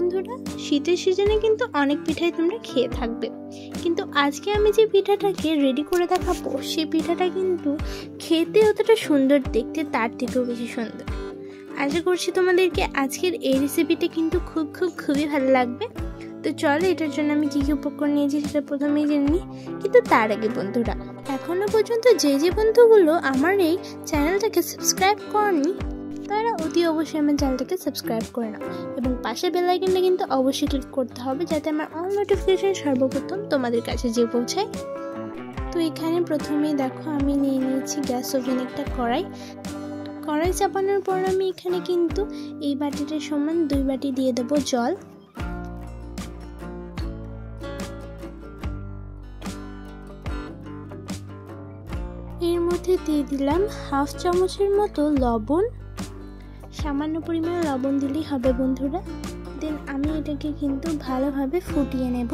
বন্ধুরা, শীতের সিজনে কিন্তু অনেক পিঠাই তোমরা খেয়ে থাকবে, কিন্তু আজকে আমি যে পিঠাটাকে রেডি করে দেখাবো সেই পিঠাটা কিন্তু খেতে অতটা সুন্দর, দেখতে তার থেকেও বেশি সুন্দর। আশা করছি তোমাদেরকে আজকের এই রেসিপিটা কিন্তু খুবই ভালো লাগবে। তো চলো এটার জন্য আমি কী কী উপকরণ নিয়েছি সেটা প্রথমেই জেনে নিই। কিন্তু তার আগে বন্ধুরা, এখনও পর্যন্ত যে বন্ধুগুলো আমার এই চ্যানেলটাকে সাবস্ক্রাইব করনি তারা অতি অবশ্যই আমার চ্যানেলটাকে সাবস্ক্রাইব করে নাও এবং পাশে বেল আইকনটা কিন্তু অবশ্যই ক্লিক করতে হবে যাতে আমার অল নোটিফিকেশন সর্বপ্রথম তোমাদের কাছে যেয়ে পৌঁছায়। তো এখানে প্রথমেই দেখো আমি নিয়ে নিয়েছি গ্যাস ওভেন একটা কড়াই চাপানোর পর আমি এখানে কিন্তু এই বাটিটার সমান 2 বাটি দিয়ে দেবো জল। এর মধ্যে দিয়ে দিলাম হাফ চামচের মতো লবণ, সামান্য পরিমাণে লবণ দিলেই হবে বন্ধুরা। দেন আমি এটাকে কিন্তু ভালোভাবে ফুটিয়ে নেব।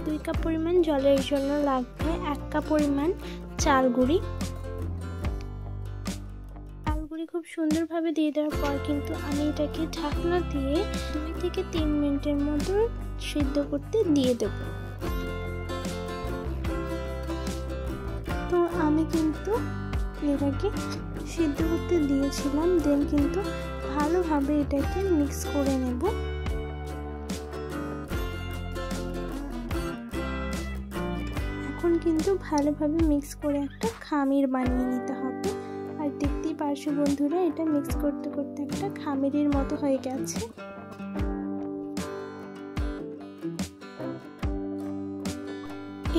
2 কাপ পরিমাণ জলের জন্য লাগবে 1 কাপ পরিমাণ চাল গুঁড়ি। খুব সুন্দরভাবে দিয়ে দেওয়ার পর কিন্তু আমি এটাকে ঢাকনা দিয়ে 2 থেকে 3 মিনিটের মতো সিদ্ধ করতে দিয়ে দেব। তো আমি কিন্তু এটাকে সিদ্ধ করতে দিয়েছিলাম, দেন কিন্তু ভালোভাবে এটাকে মিক্স করে নেব। এখন কিন্তু ভালোভাবে মিক্স করে একটা খামির বানিয়ে নিতে হবে। আর দেখতেই পারছো বন্ধুরা, এটা মিক্স করতে করতে একটা খামিরের মতো হয়ে গেছে।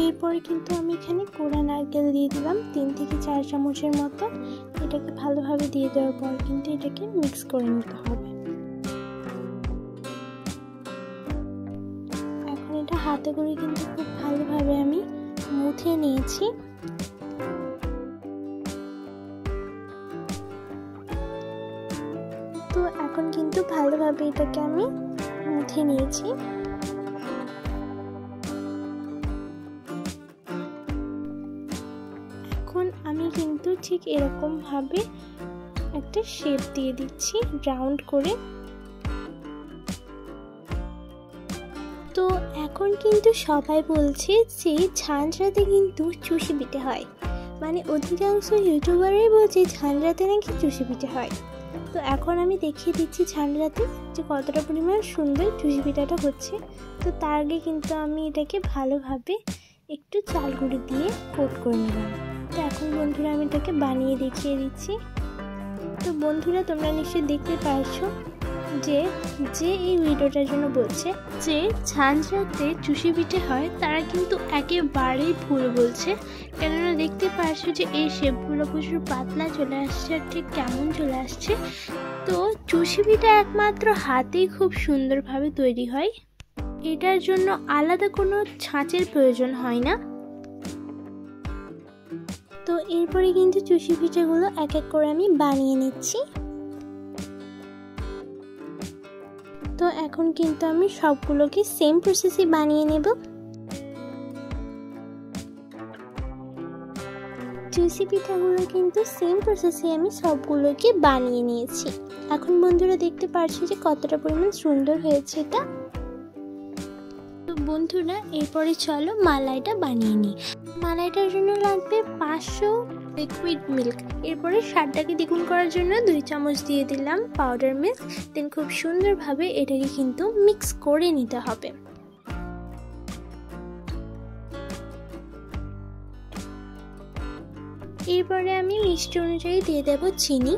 এরপরে কিন্তু আমি এখানে কোড়া নারকেল দিয়ে দিলাম 3 থেকে 4 চামচের মতো। এটাকে ভালোভাবে দিয়ে দেওয়ার পর কিন্তু এটাকে মিক্স করে নিতে হবে। এখন এটা হাতে করে কিন্তু খুব ভালোভাবে আমি মুথে নিয়েছি। তো এখন কিন্তু ভালোভাবে এটাকে আমি মুথে নিয়েছি। এখন আমি কিন্তু ঠিক এরকম ভাবে একটা শেপ দিয়ে দিচ্ছি রাউন্ড করে। তো এখন কিন্তু সবাই বলছে যে ঝাঁঝরাতে কিন্তু চুষি পিঠে হয়, মানে অধিকাংশ ইউটিউবারই বলছে ঝাঁঝরাতে নাকি চুষি পিঠে হয়। তো এখন আমি দেখিয়ে দিচ্ছি ঝাঁঝরাতে যে কতটা পরিমাণ সুন্দর চুষি পিঠাটা হচ্ছে। তো তার আগে কিন্তু আমি এটাকে ভালোভাবে একটু চাল গুঁড়ি দিয়ে কোট করে নিলাম। তো এখন বন্ধুরা আমি এটাকে বানিয়ে দেখিয়ে দিচ্ছি। তো বন্ধুরা তোমরা নিশ্চয়ই দেখতে পারছো যে এই ভিডিওটার জন্য বলছে যে ঝাঁঝরাতে চুষি পিঠে হয় তারা কিন্তু একেবারেই ভুল বলছে, কেননা দেখতে পারছো যে এই শেপগুলো প্রচুর পাতলা চলে আসছে আর ঠিক কেমন চলে আসছে। তো চুষি পিঠা একমাত্র হাতেই খুব সুন্দরভাবে তৈরি হয়, এটার জন্য আলাদা কোনো ছাঁচের প্রয়োজন হয় না। তো এরপরে কিন্তু চুষি পিঠাগুলো এক এক করে আমি বানিয়ে নিচ্ছি। তো এখন কিন্তু আমি সবগুলোকে সেম প্রসেসে বানিয়ে নেব। চুষি পিঠাগুলো কিন্তু সেম প্রসেসে আমি সবগুলোকে বানিয়ে নিয়েছি। এখন বন্ধুরা দেখতে পাচ্ছি যে কতটা পরিমাণ সুন্দর হয়েছে এটা। তো বন্ধুরা এরপরে চলো মালাইটা বানিয়ে নিই। মালাইটার জন্য লাগবে 500 লিকুইড মিল্ক। এরপরে স্বাদটাকে দ্বিগুণ করার জন্য 2 চামচ দিয়ে দিলাম পাউডার মিল্ক। দেন খুব সুন্দরভাবে এটাকে কিন্তু মিক্স করে নিতে হবে। এরপরে আমি মিষ্টি অনুযায়ী দিয়ে দেব চিনি।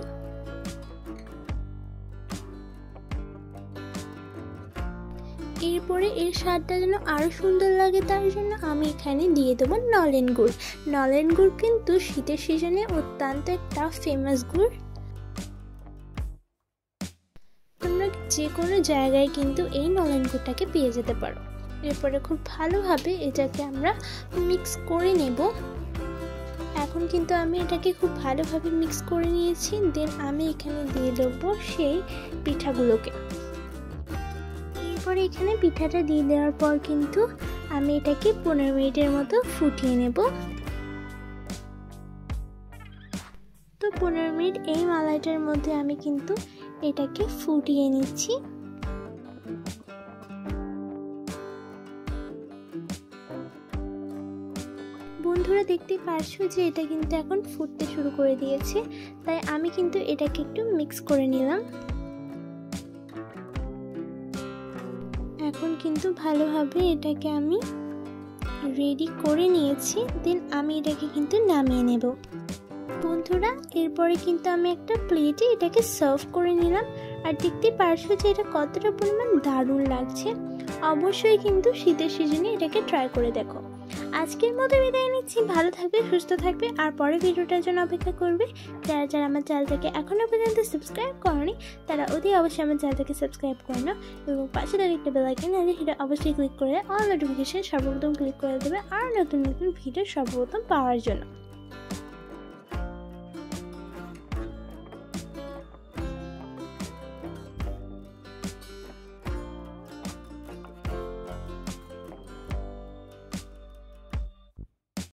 এরপরে এর স্বাদটা যেন আরো সুন্দর লাগে তার জন্য আমি এখানে দিয়ে দেবো নলেন গুড়। নলেন গুড় কিন্তু শীতের সিজনে অত্যন্ত একটা ফেমাস গুড়। তোমরা যে কোনো জায়গায় কিন্তু এই নলেন গুড়টাকে পেয়ে যেতে পারো। এরপরে খুব ভালোভাবে এটাকে আমরা মিক্স করে নেব। এখন কিন্তু আমি এটাকে খুব ভালোভাবে মিক্স করে নিয়েছি। দেন আমি এখানে দিয়ে দেবো সেই পিঠাগুলোকে। এরপরে এখানে পিঠাটা দিয়ে দেওয়ার পর কিন্তু আমি এটাকে 15 মিনিটের মতো ফুটিয়ে নেব। তো 15 মিনিট এই মালাইটার মধ্যে আমি কিন্তু এটাকে ফুটিয়ে নিচ্ছি। বন্ধুরা দেখতে পারছো যে এটা কিন্তু এখন ফুটতে শুরু করে দিয়েছে, তাই আমি কিন্তু এটাকে একটু মিক্স করে নিলাম। এখন কিন্তু ভালোভাবে এটাকে আমি রেডি করে নিয়েছি, দেন আমি এটাকে কিন্তু নামিয়ে নেব। বন্ধুরা এরপরে কিন্তু আমি একটা প্লেটে এটাকে সার্ভ করে নিলাম। আর দেখতে পারছো যে এটা কতটা পরিমাণ দারুণ লাগছে। অবশ্যই কিন্তু শীতের সিজনে এটাকে ট্রাই করে দেখো। আজকের মতো বিদায় নিচ্ছি, ভালো থাকবে, সুস্থ থাকবে, আর পরে ভিডিওটার জন্য অপেক্ষা করবে। যারা যারা আমার চ্যানেলটাকে এখনও পর্যন্ত সাবস্ক্রাইব করনি তারা অতি অবশ্যই আমার চ্যানেলটাকে সাবস্ক্রাইব করে নাও, এবং পাশে থাকা একটা বেল আইকন আছে সেটা অবশ্যই ক্লিক করে অল নোটিফিকেশন সর্বপ্রথম ক্লিক করে দেবে আর নতুন নতুন ভিডিও সর্বপ্রথম পাওয়ার জন্য।